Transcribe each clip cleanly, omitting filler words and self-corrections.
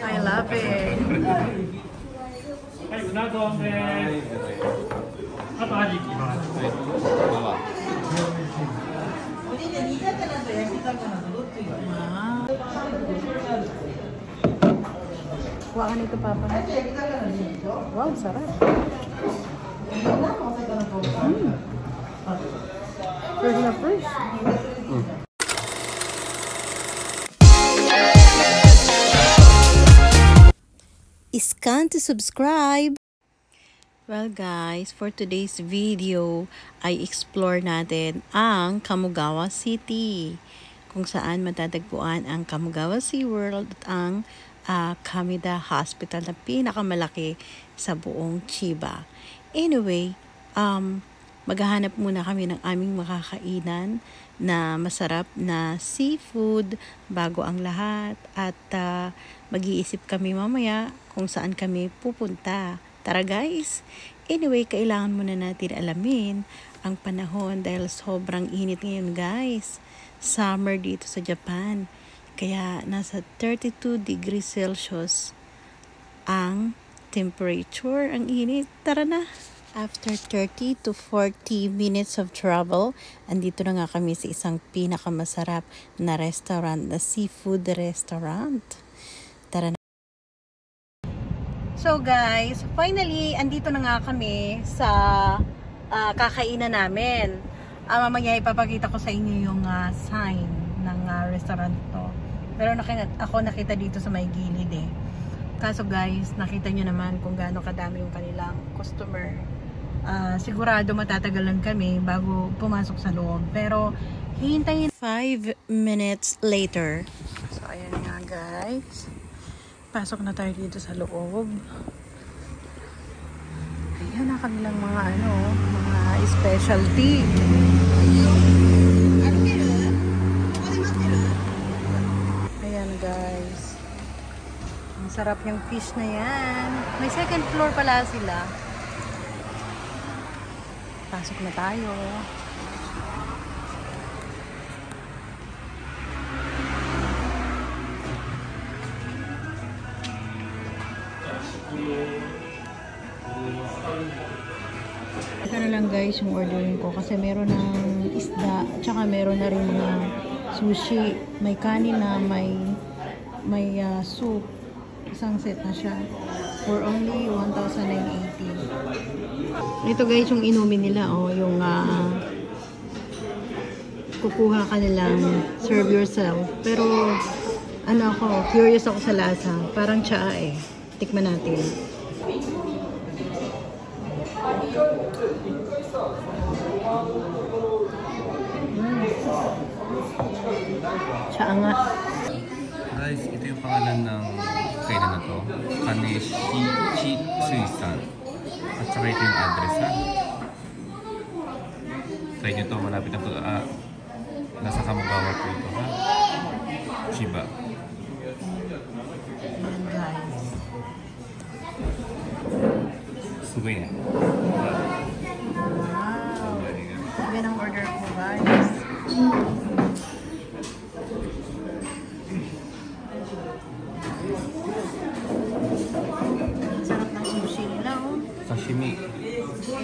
I love it. Kuha ka nito, Papa. Wow, sarap. Fresh na fresh. Scan to subscribe. Well guys, for today's video ay explore natin ang Kamogawa City, kung saan matatagpuan ang Kamogawa SeaWorld at ang Kamida Hospital na pinakamalaki sa buong Chiba. Anyway, maghahanap muna kami ng aming makakainan na masarap na seafood bago ang lahat at mag-iisip kami mamaya kung saan kami pupunta. Tara guys! Anyway, kailangan muna natin alamin ang panahon dahil sobrang init ngayon guys. Summer dito sa Japan. Kaya nasa 32 degrees Celsius ang temperature. Ang init. Tara na! After 30 to 40 minutes of travel, andito na nga kami sa isang pinakamasarap na restaurant, na seafood restaurant. Tara na. So guys, finally, andito na nga kami sa kakainan namin. Mamaya ipapakita ko sa inyo yung sign ng restaurant to. Pero ako nakita dito sa may gilid eh. Kaso guys, nakita nyo naman kung gaano kadami yung kanilang customer. Sigurado matatagalan kami bago pumasok sa loob. Pero hintayin 5 minutes later. So ayan nga guys. Pasok na tayo dito sa loob. Ayan na kanilang mga mga specialty. Ayan guys. Ang sarap yung fish na yan. May second floor pala sila. Pasok na tayo. Ito na lang guys yung ordering ko kasi meron ng isda at saka meron na rin mga sushi. May kanin na may soup. Isang set na siya for only 1,980. Ito guys yung inumin nila yung kukuha ka nilang serve yourself. Pero curious ako sa lasa. Parang tsaa eh. Tikman natin. Tsaa nga. Guys, ito yung pangalan ng kainan na to. Kaneshi Suisan. At saka ito yung address ha. Try nyo to, malapit na to. Nasa Kamogawa po ito ha. Chiba. Ayan guys. Sugay na. Wow. Yan ang order ko guys. Sarap ng sushi nila Sashimi.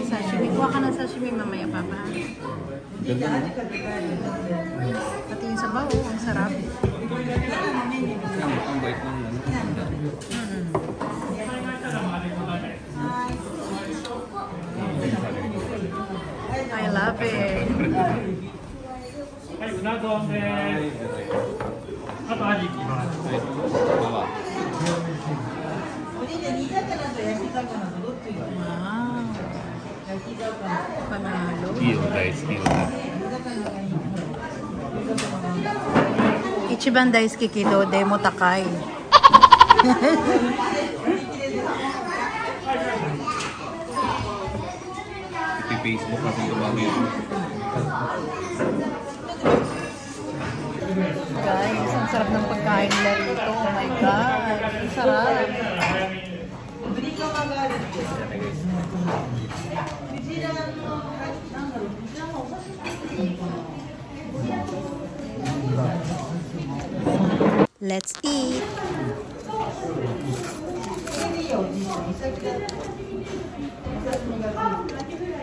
Sashimi. Kuha ka ng sashimi mamaya, Papa. Ganda na. Pati yung sabaw, ang sarap. Ang bait ng I love it. Wow. Panalo. Iyo guys, iyo. Ichiban daisuki kido demo takai. Facebook kasi tumawag yun. Guys, ang sarap ng pagkain nila rito. Oh my God. Ang sarap. Let's eat.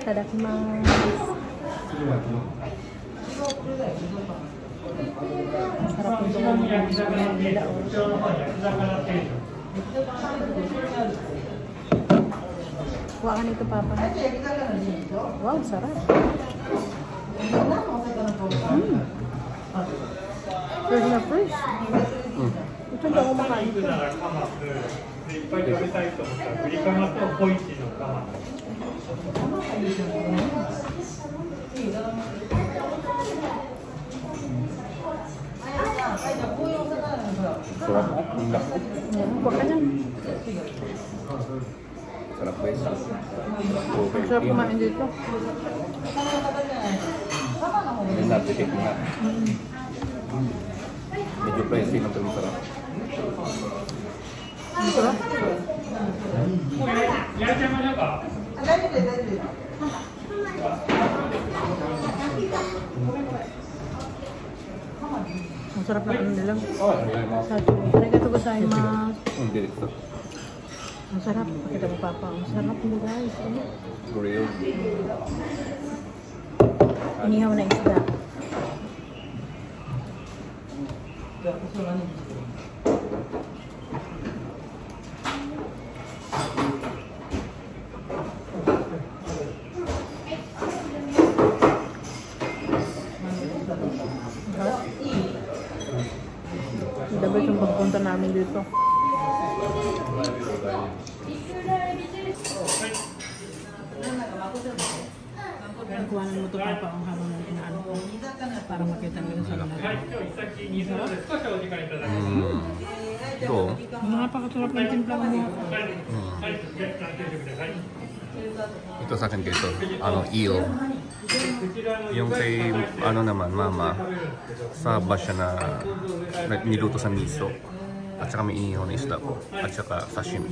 Tadakimasu. Sarap nito ng nila. Kuha ka nito, Papa. Wow, sarap. Fresh na fresh. Ito na ako makain ito. Sarap. Kuha ka lang. Sarap ba isa? Ang sarap kumain dito. Hindi natin mo na. Medyo pricey na ito masarap. Ang sarap. Ang sarap na ano nila. Arigatou gozaimasu. Hindi ito. Ang sarap. Pakita mo, Papa. Ang sarap nila, guys. Grilled. Inihaw na isda. Dapat yung pagpunta namin dito. Kuhanan mo ito, Papa, ang habang ng inaano ko para makita nila sa lahat. Ito. Napakasarap ng timpla mo. Ito sa akin dito. Eel. Yung kay, naman, mama, saba siya na niluto sa miso. At saka may inihaw na isda po. At saka sashimi.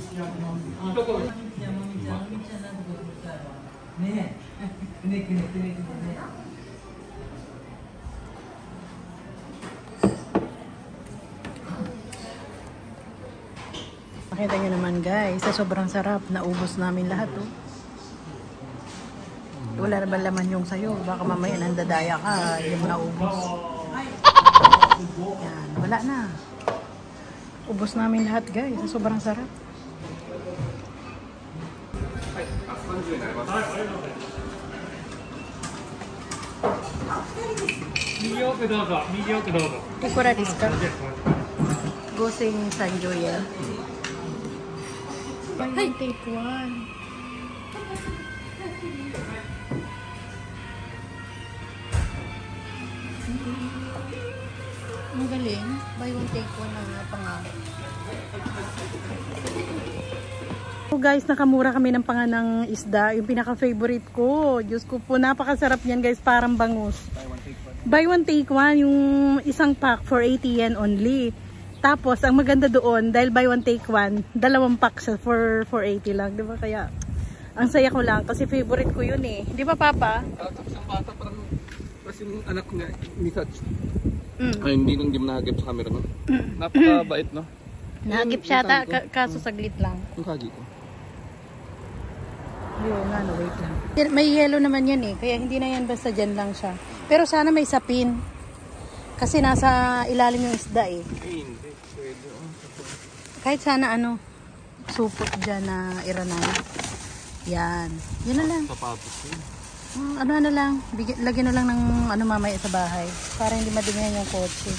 Makita nyo naman, guys, sa sobrang sarap, naubos namin lahat, oh. Wala na ba laman yung sayo? Baka mamaya nandadaya ka, yung naubos. Yan, wala na. Ubos namin lahat, guys, sa sobrang sarap. Ikura desu ka? Goseng Sanjo yan. Hey, take one. Ang galing. Buy one, take one na nga pa nga. So guys, nakamura kami ng panganang isda. Yung pinaka-favorite ko. Diyos ko po, napakasarap yan guys. Parang bangus. Buy one, take one. Yung isang pack for 80 yen only. Tapos, ang maganda doon, dahil buy one, take one, dalawang pack siya for 80 lang. Diba? Kaya, ang saya ko lang. Kasi favorite ko yun eh. Di ba, Papa? Tapos ang bata parang kasi yung anak niya, Misach. Ay, hindi nang di mo nahagip sa camera, no? Napakabait, no? Nahagip siya ata, kaso saglit lang. Yung kagi ko. Yun, wait lang. May yellow naman yan eh, kaya hindi na yan basta dyan lang siya. Pero sana may sapin. Kasi nasa ilalim yung isda eh. Ay, hindi. Pwede. Kahit sana supot dyan na iranan. Yan. Yun na lang. Sapatos yun. Ano na lang. Lagyan na lang ng mamaya sa bahay. Para hindi madumihan yung kotse.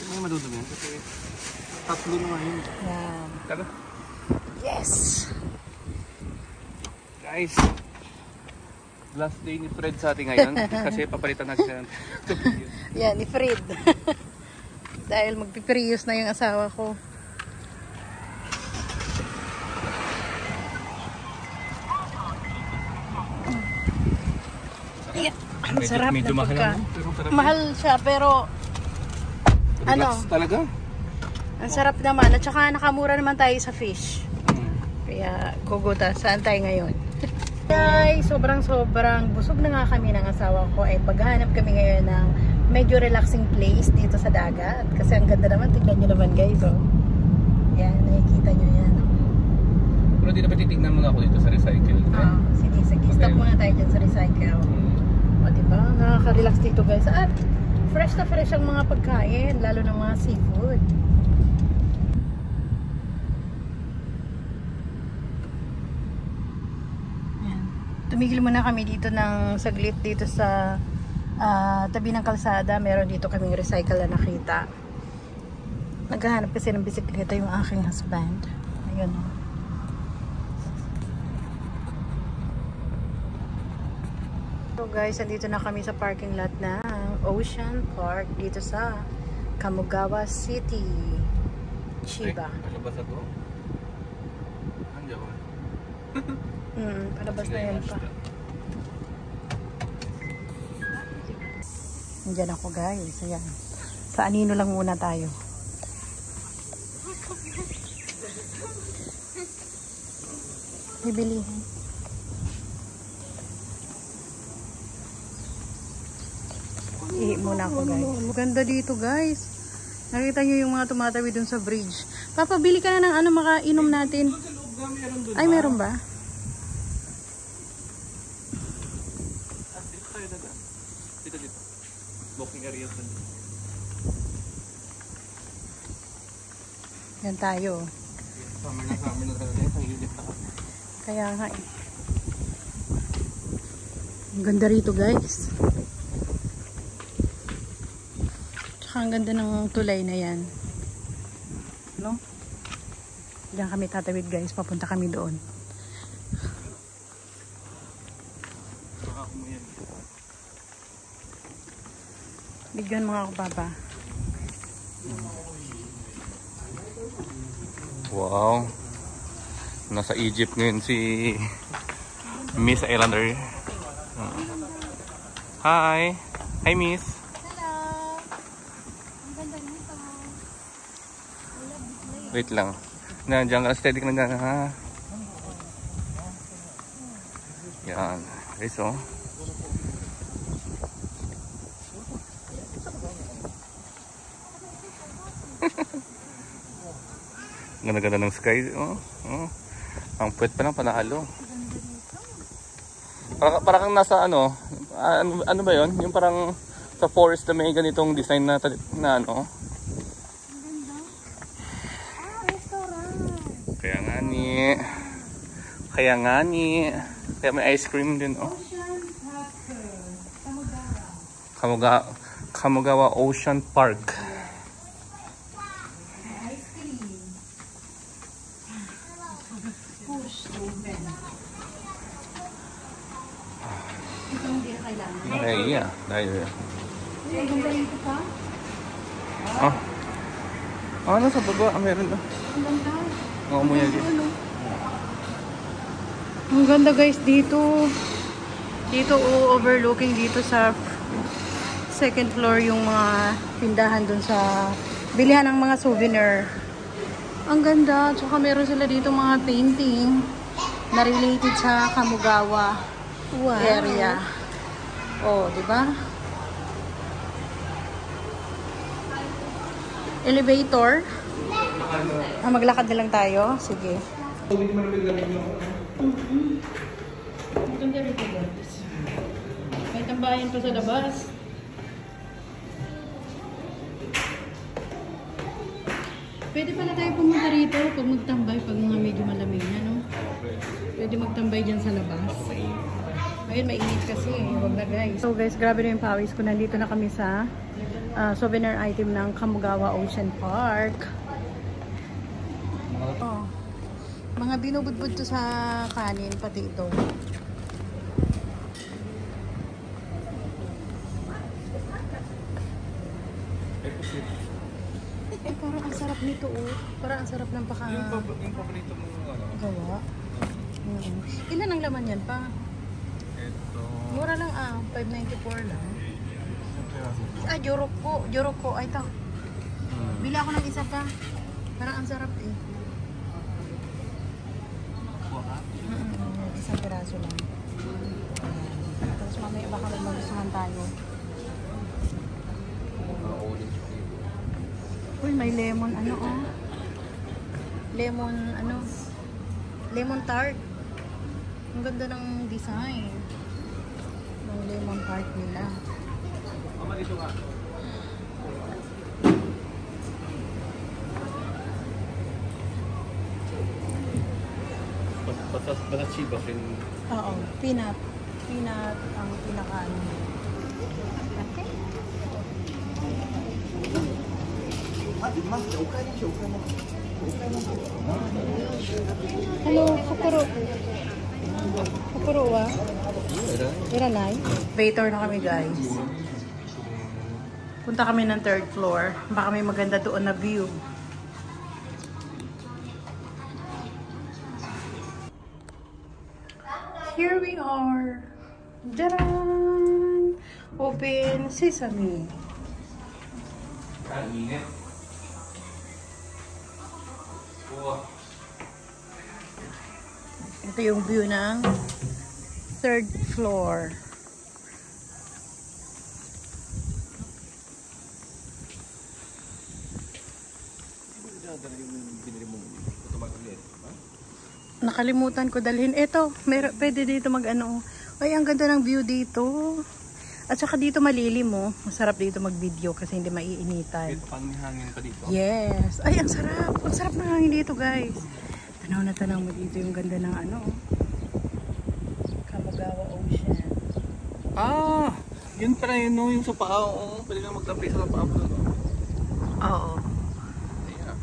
May madudumi yan kasi tatlo na yun. Yan. Tara. Yes! Guys, last day ni Fred sa atin ngayon kasi papalitan natin siya. Yan, ni Fred. Dahil magpiperius na yung asawa ko. Yeah. Ang sarap na pagka. Mahal siya pero relax talaga. Ang sarap naman. At saka nakamura naman tayo sa fish. Kaya guguta. Saan tayo ngayon? Guys, sobrang busog na nga kami ng asawa ko. Ay paghahanap kami ngayon ng medyo relaxing place dito sa dagat. Kasi ang ganda naman. Tignan nyo naman guys. Oh. Yan, nakikita nyo yan. Pero di dapat titignan muna ako dito sa recycle. Sige, sige. Stop muna tayo dyan sa recycle. O, diba? Nakaka-relax dito guys. At fresh na fresh ang mga pagkain, lalo ng mga seafood. Yan. Tumigil muna kami dito ng saglit dito sa tabi ng kalsada. Meron dito kaming recycle na nakita. Naghahanap kasi ng bisikleta yung aking husband. Ayun. So guys, andito na kami sa parking lot ng Ocean Park dito sa Kamugawa City, Chiba. Palabas ako? Andiyan ba? Palabas na yan pa. Andiyan ako guys. Ayan. Sa Anino lang muna tayo. Bibilihin. Ihi muna ako guys. Ganda dito guys. Nakita nyo yung mga tumatawid dun sa bridge. Papabili ka na ng ano makainom natin. Ay meron ba? Dito. Walking area. Yan tayo. Summer na talaga. Kaya nga eh. Ang ganda rito guys. Tsaka ang ganda ng tulay na yan. No? Diyan kami tatawid guys. Papunta kami doon. Bigyan mga ako papa. Wow. Nasa Egypt ngayon si Miss Islander. Hi. Hi Miss. Hello. Ang ganda nito. Wait lang. Nandiyan ka steady ka na ha. Yan. Okay, so. Ganda-ganda ng sky. Ang puwet pa lang panalo. Para kang nasa ano ba yon? Yung parang sa forest na may ganitong design na ano. Restaurant. Kaya nga ni. Kaya may ice cream din, oh. Kamugawa Ocean Park. Okay, yeah. Dahil. Ano sa baba? Meron na. Ang umuya dito. Ang ganda guys dito. Dito overlooking dito sa second floor yung mga tindahan dun sa bilihan ng mga souvenir. Ang ganda. Tsaka meron sila dito mga painting na related sa Kamugawa area. Oh, di ba? Elevator. Maglakad na lang tayo. Sige. Maganda rito guys. May tambayan pa sa labas. Pwede pala tayo pumunta rito pag magtambay, pag mga medyo malamig na, no? Pwede magtambay dyan sa labas. Ayun, mainit kasi. Huwag na guys. So guys, grabe na yung pawis ko. Nandito na kami sa souvenir item ng Kamugawa Ocean Park. Oh, mga binubudbud to sa kanin, pati ito. Parang ang sarap nito, oh. Parang ang sarap ng paka... Yung paborito mo ano? Gawa. Ilan ang laman yan pa? Ito. Mura lang 594 lang. Joroko. Ay, ito. Bili ako ng isa pa. Parang ang sarap eh. Isang piraso lang. Tapos mamaya baka magustuhan tayo. Uy, may lemon. Ano oh? lemon, ano, lemon tart. Ang ganda ng design ng lemon tart nila. Mama, dito ka. Basta chiba sin. Oo, peanut. Peanut ang pinakaano. Okay. Hello, Kokoro. Kokoro wa? Iranay. Waiter na kami, guys. Punta kami ng 3rd floor. Baka may maganda doon na view. Here we are. Jaran! Open sesame. Init. Ito yung view ng 3rd floor. Nakalimutan ko dalhin. Ito, pwede dito mag-ano. Ay, ang ganda ng view dito. At saka dito malilim mo. Masarap dito mag-video kasi hindi maiinitan. Dito pa may hangin pa dito. Yes. Ay, ang sarap. Ang sarap ng hangin dito, guys. Tanaw na tanaw mo dito yung ganda ng ano. Kamugawa Ocean. Ah! Yun pala yun, no? Yung sa paa. Oo, pwede lang magtabi sa paa mo. Oo. Ayan.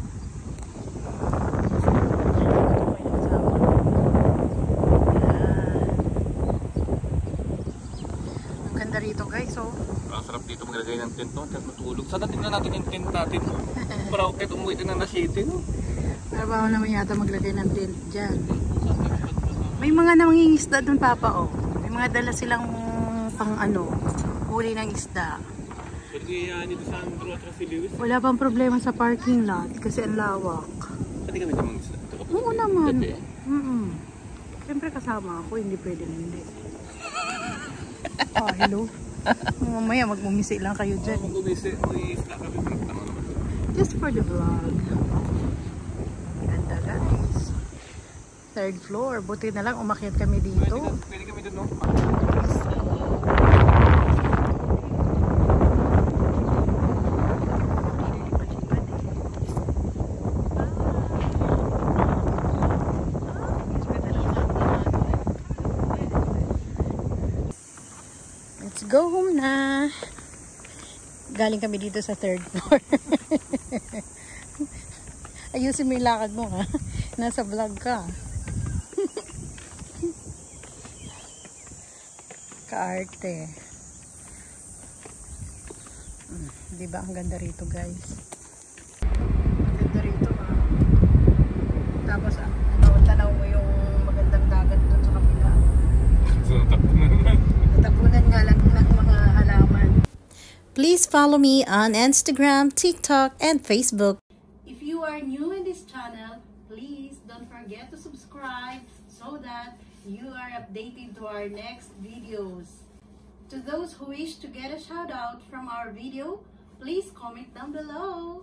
Ang ganda rito, guys. Oh. Ang sarap dito maglagay ng tent, no? Tapos matulog. Sana tingnan natin yung tent natin. Para okay umuwi din na city, no? Trabaho naman yata maglagay ng tent dyan. May mga nangingisda doon, Papa, oh. May mga dala silang pang ano, huli ng isda. Pwede kaya dito sa Andrew at si Lewis. Wala bang problema sa parking lot kasi ang lawak. Pwede kami namang isla. Oo naman. Siyempre kasama ako, hindi pwede na hindi. Ah, hello. Mamaya magmumisi lang kayo dyan. Mag-umisi, mag-isla kami. Just for the vlog. Ganda, guys. 3rd floor. Buti na lang umakyat kami dito. Pwede kami doon, no? Let's go home na. Galing kami dito sa 3rd floor. Ayusin mo yung lakad mo, ha? Nasa vlog ka. Kaarte. Diba ang ganda rito, guys? Ang ganda rito, ha? Tapos, tanaw mo yung magandang dagat doon sa kapila. So, tapunan naman. Tapunan nga lang ng mga halaman. Please follow me on Instagram, TikTok, and Facebook. If you are new in this channel, please don't forget to subscribe so that you are updated to our next videos. To those who wish to get a shout out from our video, please comment down below.